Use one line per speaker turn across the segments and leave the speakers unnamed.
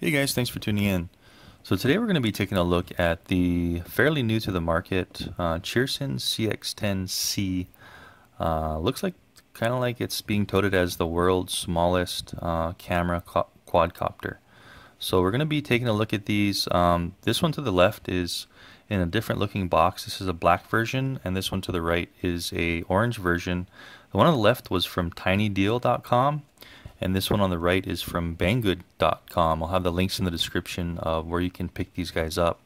Hey guys, thanks for tuning in. So today we're going to be taking a look at the fairly new to the market CHEERSON CX-10C. Looks like kind of like it's being touted as the world's smallest camera quadcopter. So we're going to be taking a look at these. This one to the left is in a different looking box. This is a black version, and this one to the right is a orange version. The one on the left was from tinydeal.com. And this one on the right is from banggood.com. I'll have the links in the description of where you can pick these guys up.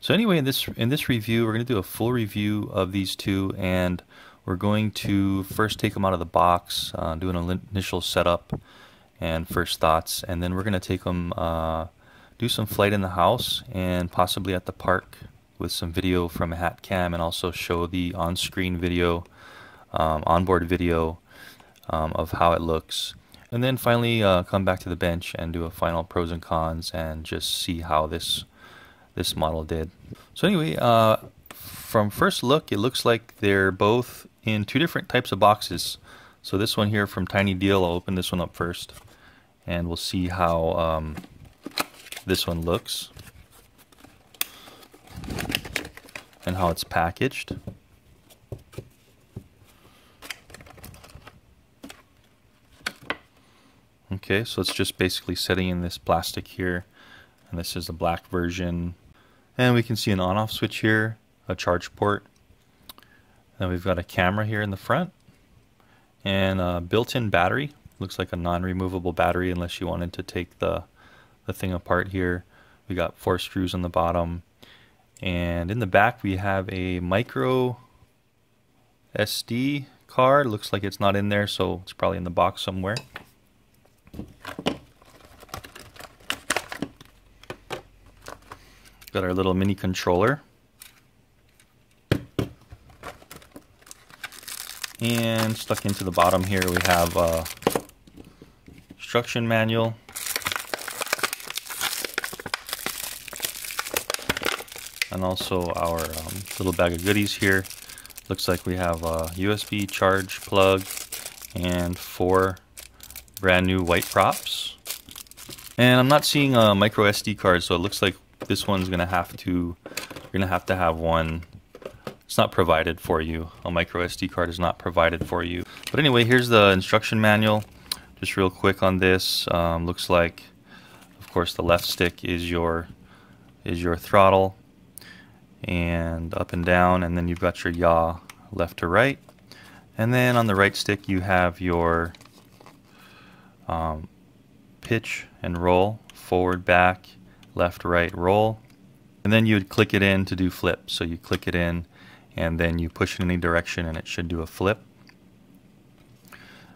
So anyway, in this review, we're going to do a full review of these two, and we're going to first take them out of the box, do an initial setup and first thoughts, and then we're going to take them, do some flight in the house and possibly at the park with some video from a hat cam, and also show the on-screen video, onboard video of how it looks. And then finally come back to the bench and do a final pros and cons and just see how this model did. So anyway, from first look, it looks like they're both in two different types of boxes. So this one here from Tiny Deal, I'll open this one up first, and we'll see how this one looks and how it's packaged. Okay, so it's just basically sitting in this plastic here, and this is the black version. And we can see an on-off switch here, a charge port. Then we've got a camera here in the front, and a built-in battery. Looks like a non-removable battery unless you wanted to take the thing apart here. We got 4 screws on the bottom, and in the back we have a micro SD card. Looks like it's not in there, so it's probably in the box somewhere. Got our little mini controller, and stuck into the bottom here we have a instruction manual, and also our little bag of goodies here. Looks like we have a USB charge plug and 4 brand new white props. And I'm not seeing a micro SD card, so it looks like this one's gonna have to, you're gonna have to have one. It's not provided for you. A micro SD card is not provided for you. But anyway, here's the instruction manual. Just real quick on this. Looks like, of course, the left stick is your throttle, and up and down, and then you've got your yaw left to right. And then on the right stick you have your pitch and roll, forward, back, left, right, roll. And then you would click it in to do flip. So you click it in and then you push it in any direction and it should do a flip.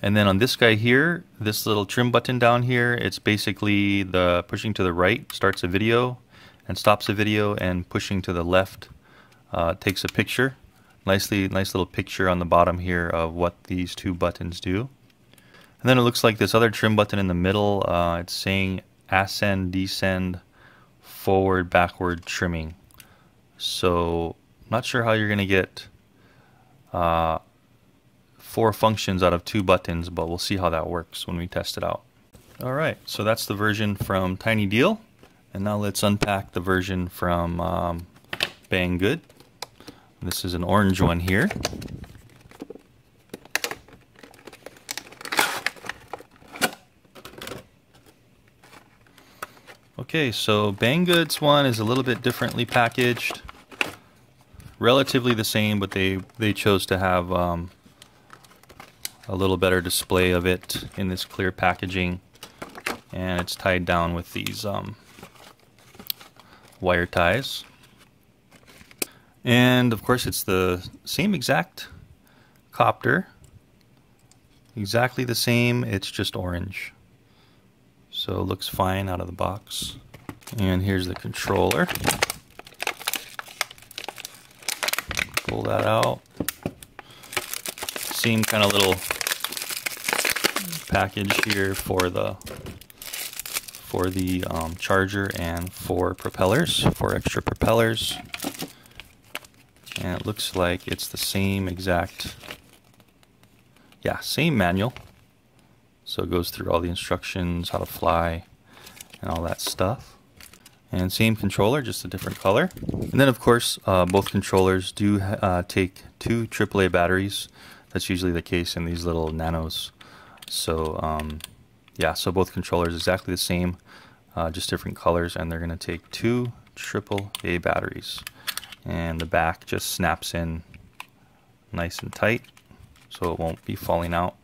And then on this guy here, this little trim button down here, it's basically the pushing to the right starts a video and stops a video, and pushing to the left takes a picture. Nice little picture on the bottom here of what these two buttons do. And then it looks like this other trim button in the middle, it's saying ascend, descend, forward, backward trimming. So I'm not sure how you're going to get 4 functions out of 2 buttons, but we'll see how that works when we test it out. Alright, so that's the version from Tiny Deal. And now let's unpack the version from Banggood. This is an orange one here. Okay, so Banggood's one is a little bit differently packaged. Relatively the same, but they chose to have a little better display of it in this clear packaging. And it's tied down with these wire ties. And of course it's the same exact copter. Exactly the same, it's just orange. So it looks fine out of the box. And here's the controller. Pull that out. Same kind of little package here for the charger and 4 propellers, 4 extra propellers. And it looks like it's the same exact, same manual. So it goes through all the instructions, how to fly, and all that stuff. And same controller, just a different color. And then of course, both controllers do take two AAA batteries. That's usually the case in these little Nanos. So yeah, so both controllers exactly the same, just different colors, and they're going to take two AAA batteries. And the back just snaps in nice and tight, so it won't be falling out.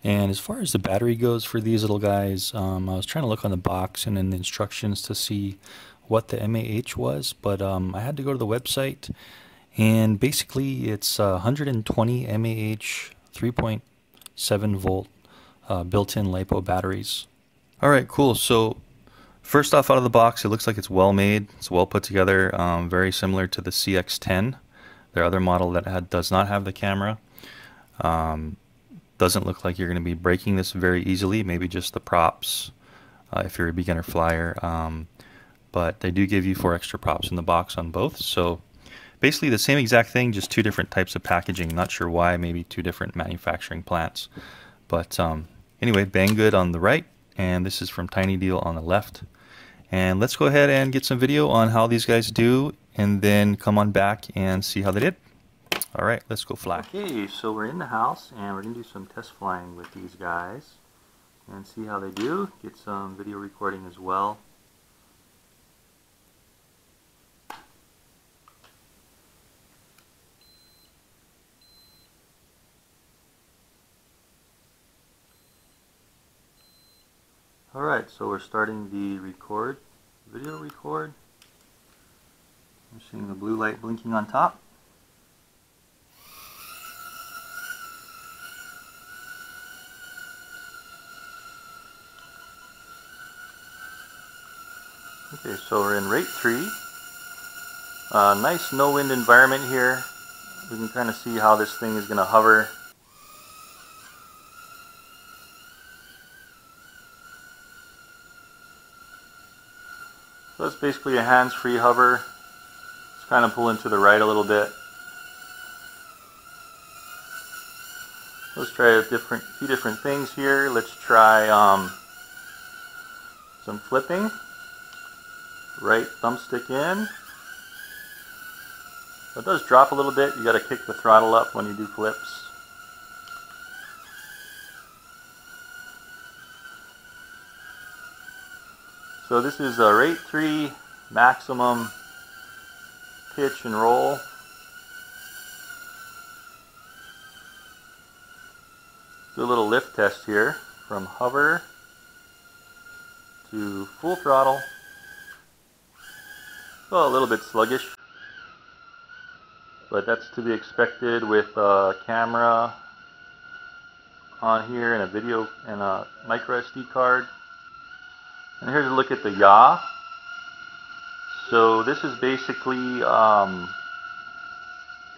And as far as the battery goes for these little guys, I was trying to look on the box and in the instructions to see what the mAh was, but I had to go to the website, and basically it's 120 mAh 3.7 volt built-in LiPo batteries. Alright, cool. So first off, out of the box, it looks like it's well made. It's well put together, very similar to the CX-10, their other model that does not have the camera. Doesn't look like you're going to be breaking this very easily, maybe just the props if you're a beginner flyer. But they do give you 4 extra props in the box on both. So basically the same exact thing, just 2 different types of packaging. Not sure why, maybe 2 different manufacturing plants. But anyway, Banggood on the right, and this is from Tiny Deal on the left. And let's go ahead and get some video on how these guys do, and then come on back and see how they did. Alright, let's go fly. Okay, so we're in the house and we're going to do some test flying with these guys and see how they do. Get some video recording as well. Alright, so we're starting the video record. I'm seeing the blue light blinking on top. Okay, so we're in rate 3. Nice no wind environment here. We can kind of see how this thing is going to hover. So it's basically a hands-free hover. Just kind of pulling to the right a little bit. Let's try a few different things here. Let's try some flipping. Right thumbstick in. It does drop a little bit. You got to kick the throttle up when you do flips. So this is a rate 3 maximum pitch and roll. Do a little lift test here from hover to full throttle. Well, a little bit sluggish, but that's to be expected with a camera on here and a video and a micro SD card. And here's a look at the yaw. So this is basically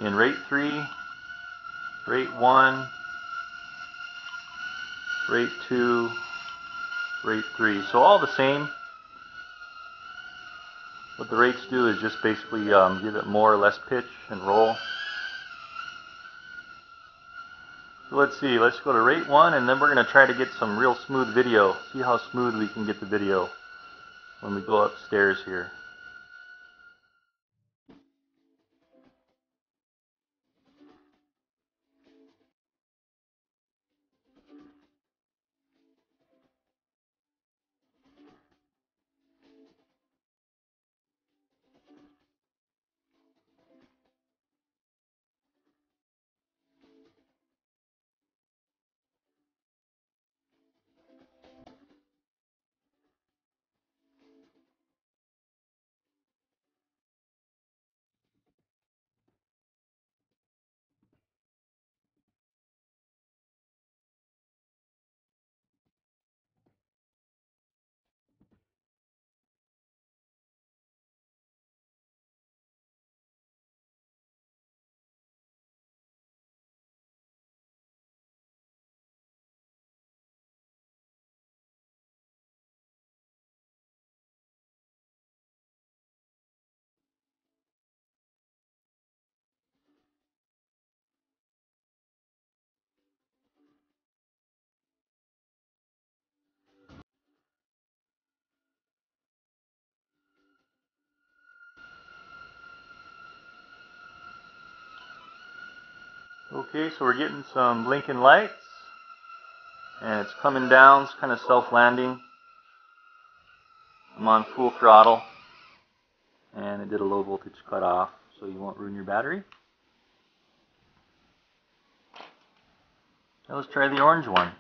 in rate 3, rate 1, rate 2, rate 3. So all the same. What the rates do is just basically give it more or less pitch and roll. So let's see, let's go to rate 1, and then we're going to try to get some real smooth video. See how smooth we can get the video when we go upstairs here. Okay, so we're getting some blinking lights, and it's coming down. It's kind of self-landing. I'm on full throttle, and it did a low voltage cutoff, so you won't ruin your battery. Now let's try the orange one.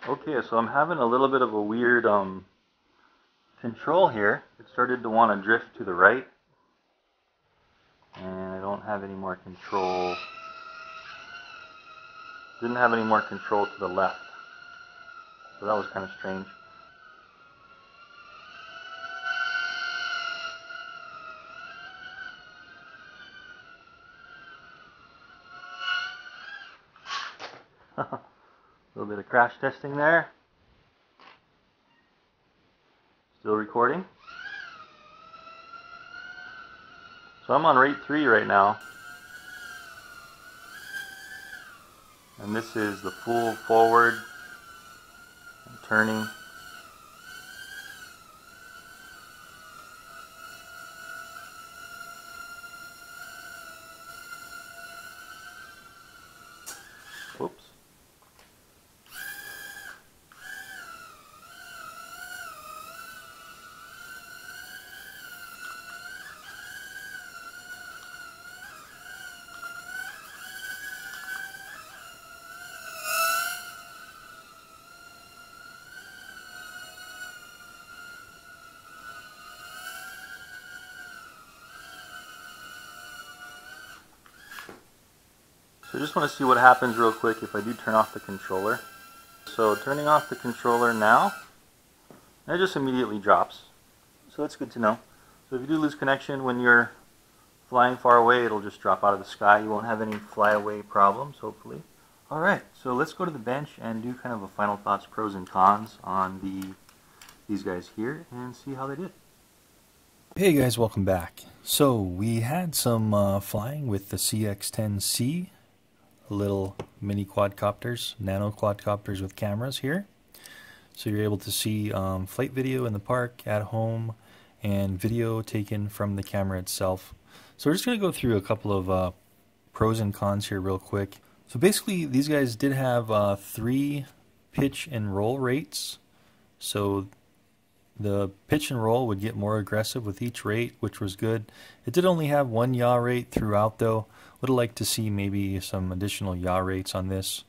Okay, so I'm having a little bit of a weird control here. It started to want to drift to the right, and I don't have any more control. Didn't have any more control to the left, so that was kind of strange. A little bit of crash testing there. Still recording. So I'm on rate 3 right now. And this is the full forward. I'm turning. Whoops. So I just want to see what happens real quick if I do turn off the controller. So turning off the controller now, and it just immediately drops. So that's good to know. So if you do lose connection when you're flying far away, it'll just drop out of the sky. You won't have any flyaway problems, hopefully. Alright, so let's go to the bench and do kind of a final thoughts, pros and cons on these guys here and see how they did.
Hey guys, welcome back. So we had some flying with the CX-10C, little mini quadcopters, nano quadcopters with cameras here. So you're able to see flight video in the park, at home, and video taken from the camera itself. So we're just going to go through a couple of pros and cons here real quick. So basically these guys did have 3 pitch and roll rates. So the pitch and roll would get more aggressive with each rate, which was good. It did only have 1 yaw rate throughout though. Would have liked to see maybe some additional yaw rates on this.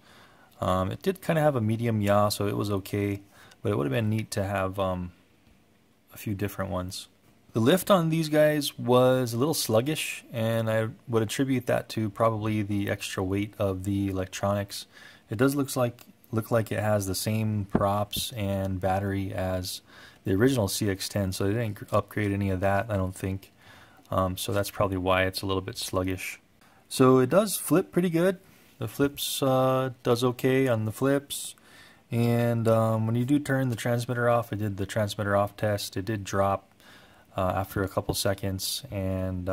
It did kind of have a medium yaw, so it was okay, but it would have been neat to have a few different ones. The lift on these guys was a little sluggish, and I would attribute that to probably the extra weight of the electronics. It does look like it has the same props and battery as the original CX-10, so they didn't upgrade any of that, I don't think. So that's probably why it's a little bit sluggish. So it does flip pretty good. The flips does okay on the flips. And when you do turn the transmitter off, I did the transmitter off test. It did drop after a couple seconds. And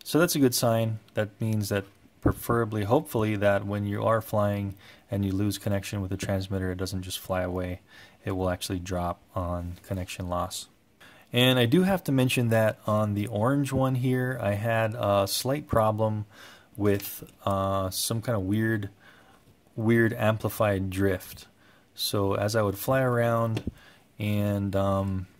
so that's a good sign. That means that preferably, hopefully, that when you are flying and you lose connection with the transmitter, it doesn't just fly away. It will actually drop on connection loss. And I do have to mention that on the orange one here, I had a slight problem with some kind of weird amplified drift. So as I would fly around, and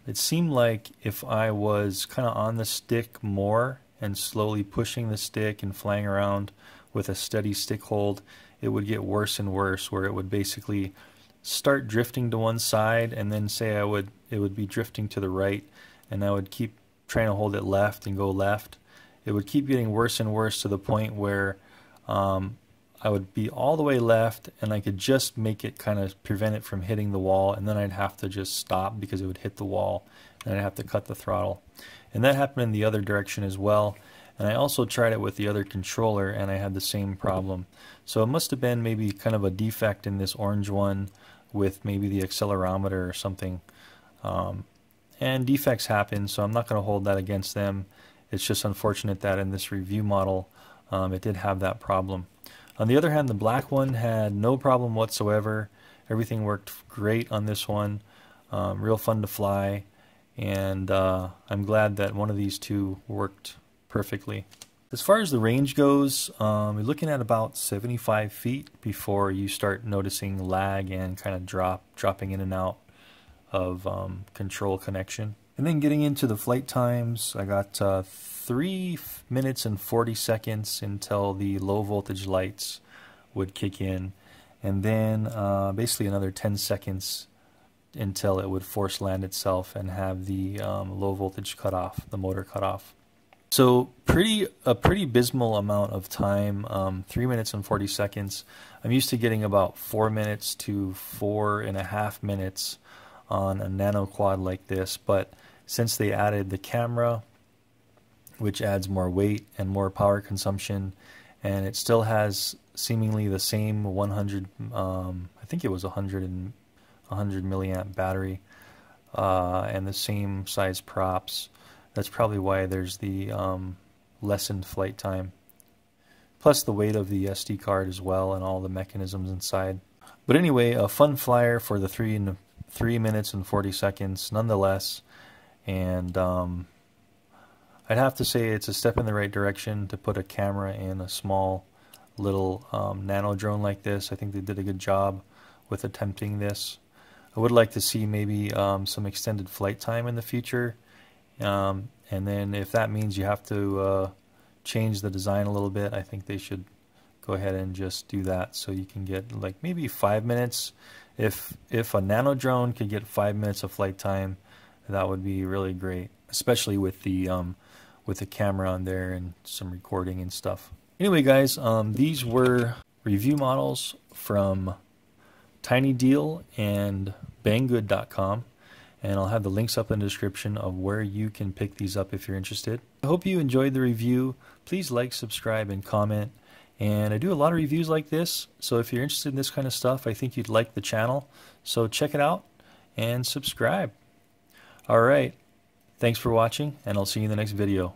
it seemed like if I was kind of on the stick more and slowly pushing the stick and flying around with a steady stick hold, it would get worse and worse, where it would basically start drifting to one side, and then say it would be drifting to the right, and I would keep trying to hold it left and go left. It would keep getting worse and worse to the point where I would be all the way left, and I could just make it kind of prevent it from hitting the wall, and then I'd have to just stop because it would hit the wall, and I'd have to cut the throttle. And that happened in the other direction as well. And I also tried it with the other controller, and I had the same problem. So it must have been maybe kind of a defect in this orange one with maybe the accelerometer or something. And defects happen, so I'm not going to hold that against them. It's just unfortunate that in this review model it did have that problem. On the other hand, the black one had no problem whatsoever. Everything worked great on this one. Real fun to fly, and I'm glad that one of these two worked perfectly. As far as the range goes, you're looking at about 75 feet before you start noticing lag and kind of dropping in and out of control connection. And then getting into the flight times, I got 3 minutes and 40 seconds until the low voltage lights would kick in, and then basically another 10 seconds until it would force land itself and have the low voltage cut off, the motor cut off. So a pretty abysmal amount of time, 3 minutes and 40 seconds. I'm used to getting about 4 minutes to 4.5 minutes on a nano quad like this, but since they added the camera, which adds more weight and more power consumption, and it still has seemingly the same 100, I think it was 100 milliamp battery, and the same size props. That's probably why there's the lessened flight time. Plus the weight of the SD card as well and all the mechanisms inside. But anyway, a fun flyer for the 3 minutes and 40 seconds nonetheless. And I'd have to say it's a step in the right direction to put a camera in a small little nano drone like this. I think they did a good job with attempting this. I would like to see maybe some extended flight time in the future. And then if that means you have to change the design a little bit, I think they should go ahead and just do that, so you can get like maybe 5 minutes. If a nano drone could get 5 minutes of flight time, that would be really great, especially with the camera on there and some recording and stuff. Anyway, guys, these were review models from Tiny Deal and Banggood.com. And I'll have the links up in the description of where you can pick these up if you're interested. I hope you enjoyed the review. Please like, subscribe, and comment. And I do a lot of reviews like this, so if you're interested in this kind of stuff, I think you'd like the channel. So check it out and subscribe. Alright, thanks for watching, and I'll see you in the next video.